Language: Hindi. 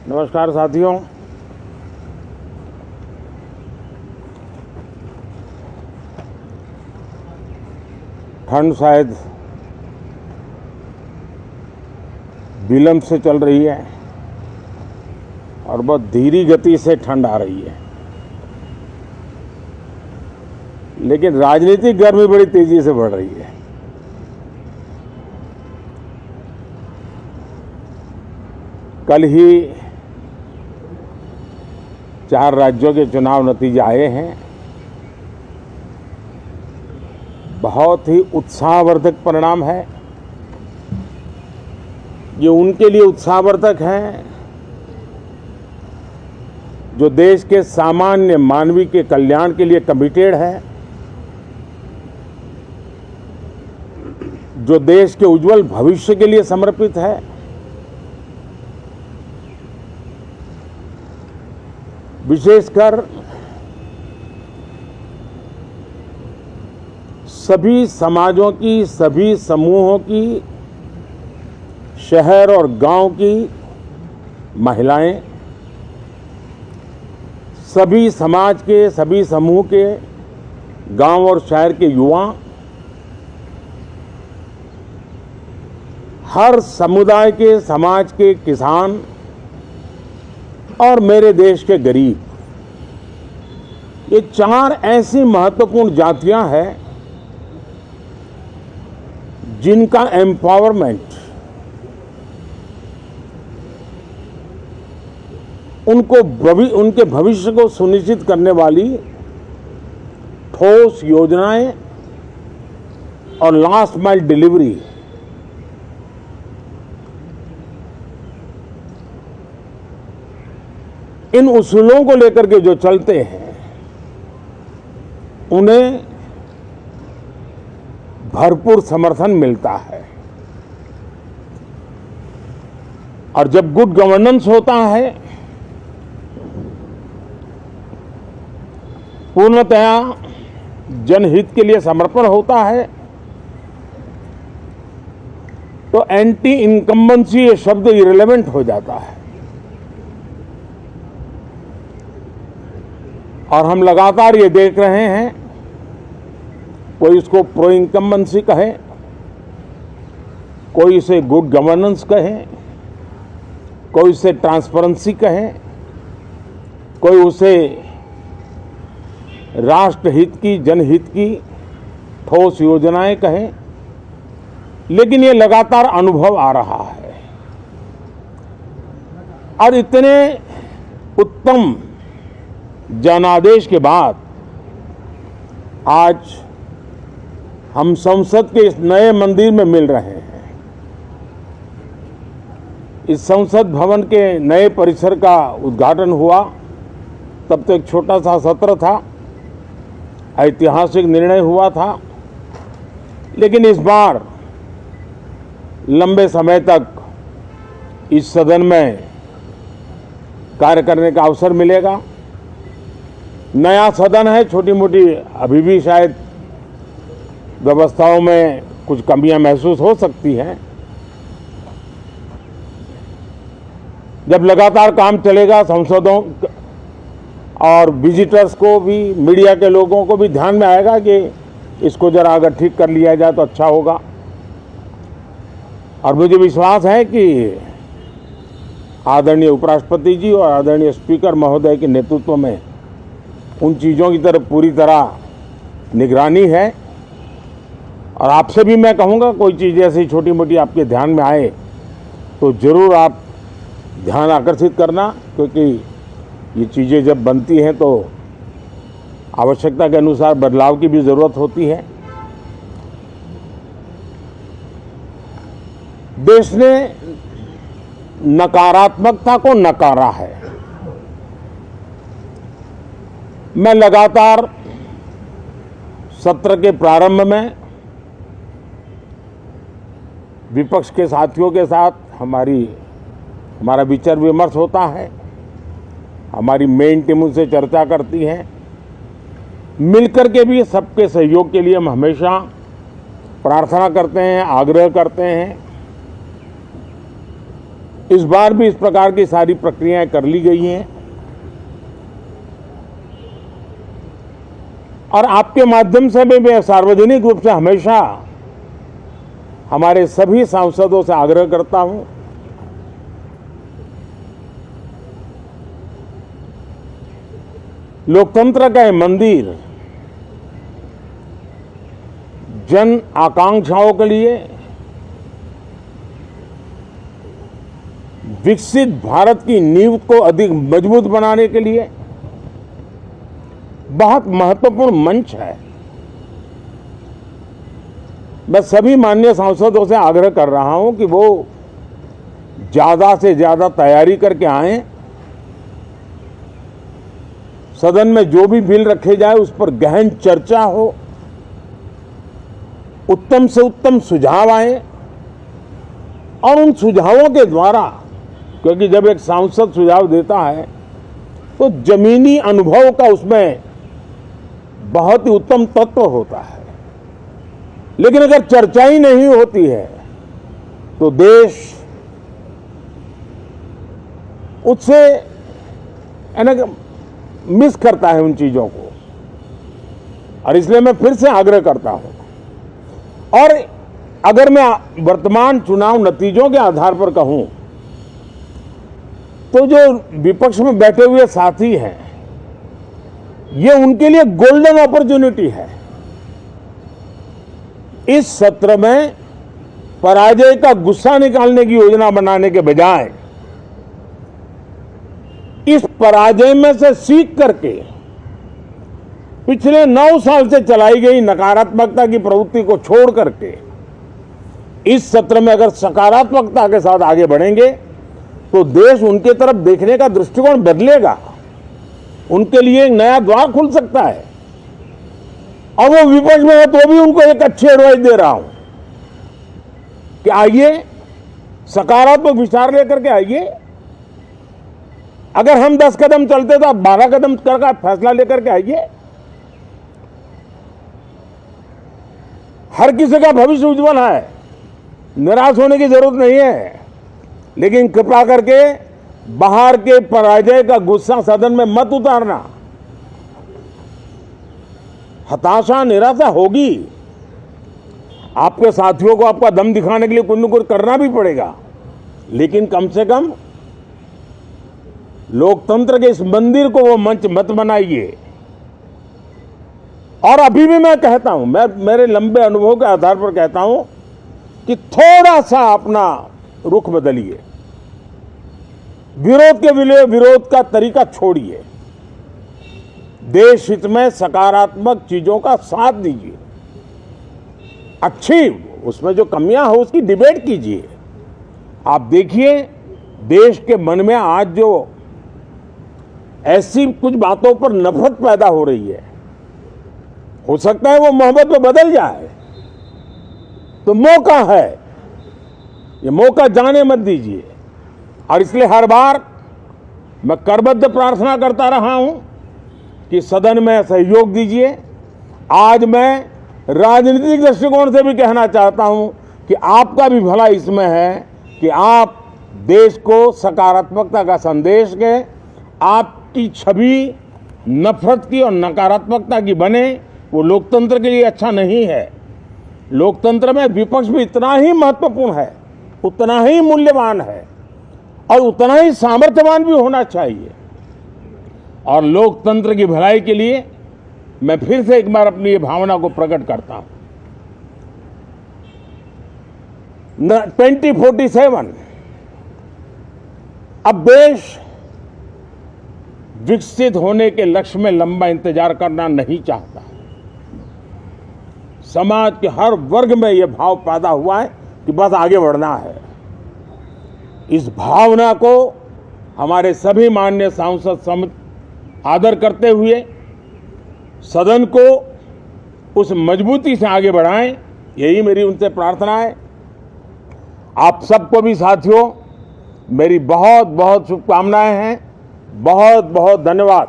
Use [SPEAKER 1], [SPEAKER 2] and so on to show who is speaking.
[SPEAKER 1] नमस्कार साथियों। ठंड शायद विलंब से चल रही है और बहुत धीमी गति से ठंड आ रही है, लेकिन राजनीतिक गर्मी बड़ी तेजी से बढ़ रही है। कल ही 4 राज्यों के चुनाव नतीजे आए हैं। बहुत ही उत्साहवर्धक परिणाम है। ये उनके लिए उत्साहवर्धक है जो देश के सामान्य मानवी के कल्याण के लिए कमिटेड है, जो देश के उज्जवल भविष्य के लिए समर्पित है, विशेषकर सभी समाजों की, सभी समूहों की, शहर और गांव की महिलाएं, सभी समाज के, सभी समूह के, गांव और शहर के युवा, हर समुदाय के, समाज के किसान और मेरे देश के गरीब, ये 4 ऐसी महत्वपूर्ण जातियां हैं जिनका एम्पावरमेंट, उनके भविष्य को सुनिश्चित करने वाली ठोस योजनाएं और लास्ट माइल डिलीवरी, इन उसूलों को लेकर के जो चलते हैं उन्हें भरपूर समर्थन मिलता है। और जब गुड गवर्नेंस होता है, पूर्णतया जनहित के लिए समर्पण होता है, तो एंटी इनकम्बेंसी ये शब्द इरेलेवेंट हो जाता है। और हम लगातार ये देख रहे हैं, कोई इसको प्रो इनकम्बेंसी कहे, कोई इसे गुड गवर्नेंस कहे, कोई इसे ट्रांसपेरेंसी कहे, कोई उसे राष्ट्रहित की, जनहित की ठोस योजनाएं कहें, लेकिन ये लगातार अनुभव आ रहा है। और इतने उत्तम जनादेश के बाद आज हम संसद के इस नए मंदिर में मिल रहे हैं। इस संसद भवन के नए परिसर का उद्घाटन हुआ, तब तो एक छोटा सा सत्र था, ऐतिहासिक निर्णय हुआ था, लेकिन इस बार लंबे समय तक इस सदन में कार्य करने का अवसर मिलेगा। नया सदन है, छोटी मोटी अभी भी शायद व्यवस्थाओं में कुछ कमियां महसूस हो सकती हैं। जब लगातार काम चलेगा, सांसदों और विजिटर्स को भी, मीडिया के लोगों को भी ध्यान में आएगा कि इसको जरा अगर ठीक कर लिया जाए तो अच्छा होगा। और मुझे विश्वास है कि आदरणीय उपराष्ट्रपति जी और आदरणीय स्पीकर महोदय के नेतृत्व में उन चीज़ों की तरफ पूरी तरह निगरानी है। और आपसे भी मैं कहूँगा, कोई चीज़ ऐसी छोटी मोटी आपके ध्यान में आए तो ज़रूर आप ध्यान आकर्षित करना, क्योंकि ये चीज़ें जब बनती हैं तो आवश्यकता के अनुसार बदलाव की भी ज़रूरत होती है। देश ने नकारात्मकता को नकारा है। मैं लगातार सत्र के प्रारंभ में विपक्ष के साथियों के साथ हमारा विचार विमर्श होता है, हमारी मेन टीम उनसे चर्चा करती है। मिलकर के भी सबके सहयोग के लिए हम हमेशा प्रार्थना करते हैं, आग्रह करते हैं। इस बार भी इस प्रकार की सारी प्रक्रियाएं कर ली गई हैं और आपके माध्यम से भी मैं सार्वजनिक रूप से हमेशा हमारे सभी सांसदों से आग्रह करता हूं, लोकतंत्र का ये मंदिर जन आकांक्षाओं के लिए, विकसित भारत की नींव को अधिक मजबूत बनाने के लिए बहुत महत्वपूर्ण मंच है। मैं सभी माननीय सांसदों से आग्रह कर रहा हूं कि वो ज्यादा से ज्यादा तैयारी करके आएं, सदन में जो भी बिल रखे जाए उस पर गहन चर्चा हो, उत्तम से उत्तम सुझाव आए और उन सुझावों के द्वारा, क्योंकि जब एक सांसद सुझाव देता है तो जमीनी अनुभव का उसमें बहुत ही उत्तम तत्व होता है, लेकिन अगर चर्चा ही नहीं होती है तो देश उससे मिस करता है उन चीजों को। और इसलिए मैं फिर से आग्रह करता हूं, और अगर मैं वर्तमान चुनाव नतीजों के आधार पर कहूं तो जो विपक्ष में बैठे हुए साथी हैं, ये उनके लिए गोल्डन अपॉर्चुनिटी है। इस सत्र में पराजय का गुस्सा निकालने की योजना बनाने के बजाय इस पराजय में से सीख करके पिछले 9 साल से चलाई गई नकारात्मकता की प्रवृत्ति को छोड़ करके इस सत्र में अगर सकारात्मकता के साथ आगे बढ़ेंगे तो देश उनके तरफ देखने का दृष्टिकोण बदलेगा, उनके लिए एक नया द्वार खुल सकता है। और वो विपक्ष में है तो भी उनको एक अच्छी एडवाइस दे रहा हूं कि आइए सकारात्मक विचार लेकर के आइए। अगर हम 10 कदम चलते तो आप 12 कदम करके फैसला लेकर के आइए। हर किसी का भविष्य उज्जवल है, निराश होने की जरूरत नहीं है, लेकिन कृपा करके बाहर के पराजय का गुस्सा सदन में मत उतारना। हताशा निराशा होगी, आपके साथियों को आपका दम दिखाने के लिए कुछ न कुछ करना भी पड़ेगा, लेकिन कम से कम लोकतंत्र के इस मंदिर को वो मंच मत बनाइए। और अभी भी मैं कहता हूं, मैं मेरे लंबे अनुभव के आधार पर कहता हूं कि थोड़ा सा अपना रुख बदलिए, विरोध के लिए विरोध का तरीका छोड़िए, देश हित में सकारात्मक चीजों का साथ दीजिए, अच्छी उसमें जो कमियां हो उसकी डिबेट कीजिए। आप देखिए देश के मन में आज जो ऐसी कुछ बातों पर नफरत पैदा हो रही है, हो सकता है वो मोहब्बत में बदल जाए, तो मौका है, ये मौका जाने मत दीजिए। और इसलिए हर बार मैं करबद्ध प्रार्थना करता रहा हूं कि सदन में सहयोग दीजिए। आज मैं राजनीतिक दृष्टिकोण से भी कहना चाहता हूं कि आपका भी भला इसमें है कि आप देश को सकारात्मकता का संदेश दें, आपकी छवि नफरत की और नकारात्मकता की बने, वो लोकतंत्र के लिए अच्छा नहीं है। लोकतंत्र में विपक्ष भी इतना ही महत्वपूर्ण है, उतना ही मूल्यवान है और उतना ही सामर्थ्यवान भी होना चाहिए। और लोकतंत्र की भलाई के लिए मैं फिर से एक बार अपनी ये भावना को प्रकट करता हूं। 2047 अब देश विकसित होने के लक्ष्य में लंबा इंतजार करना नहीं चाहता। समाज के हर वर्ग में यह भाव पैदा हुआ है कि बस आगे बढ़ना है। इस भावना को हमारे सभी माननीय सांसद आदर करते हुए सदन को उस मजबूती से आगे बढ़ाएं, यही मेरी उनसे प्रार्थना है। आप सबको भी साथियों मेरी बहुत बहुत शुभकामनाएं हैं। बहुत बहुत धन्यवाद।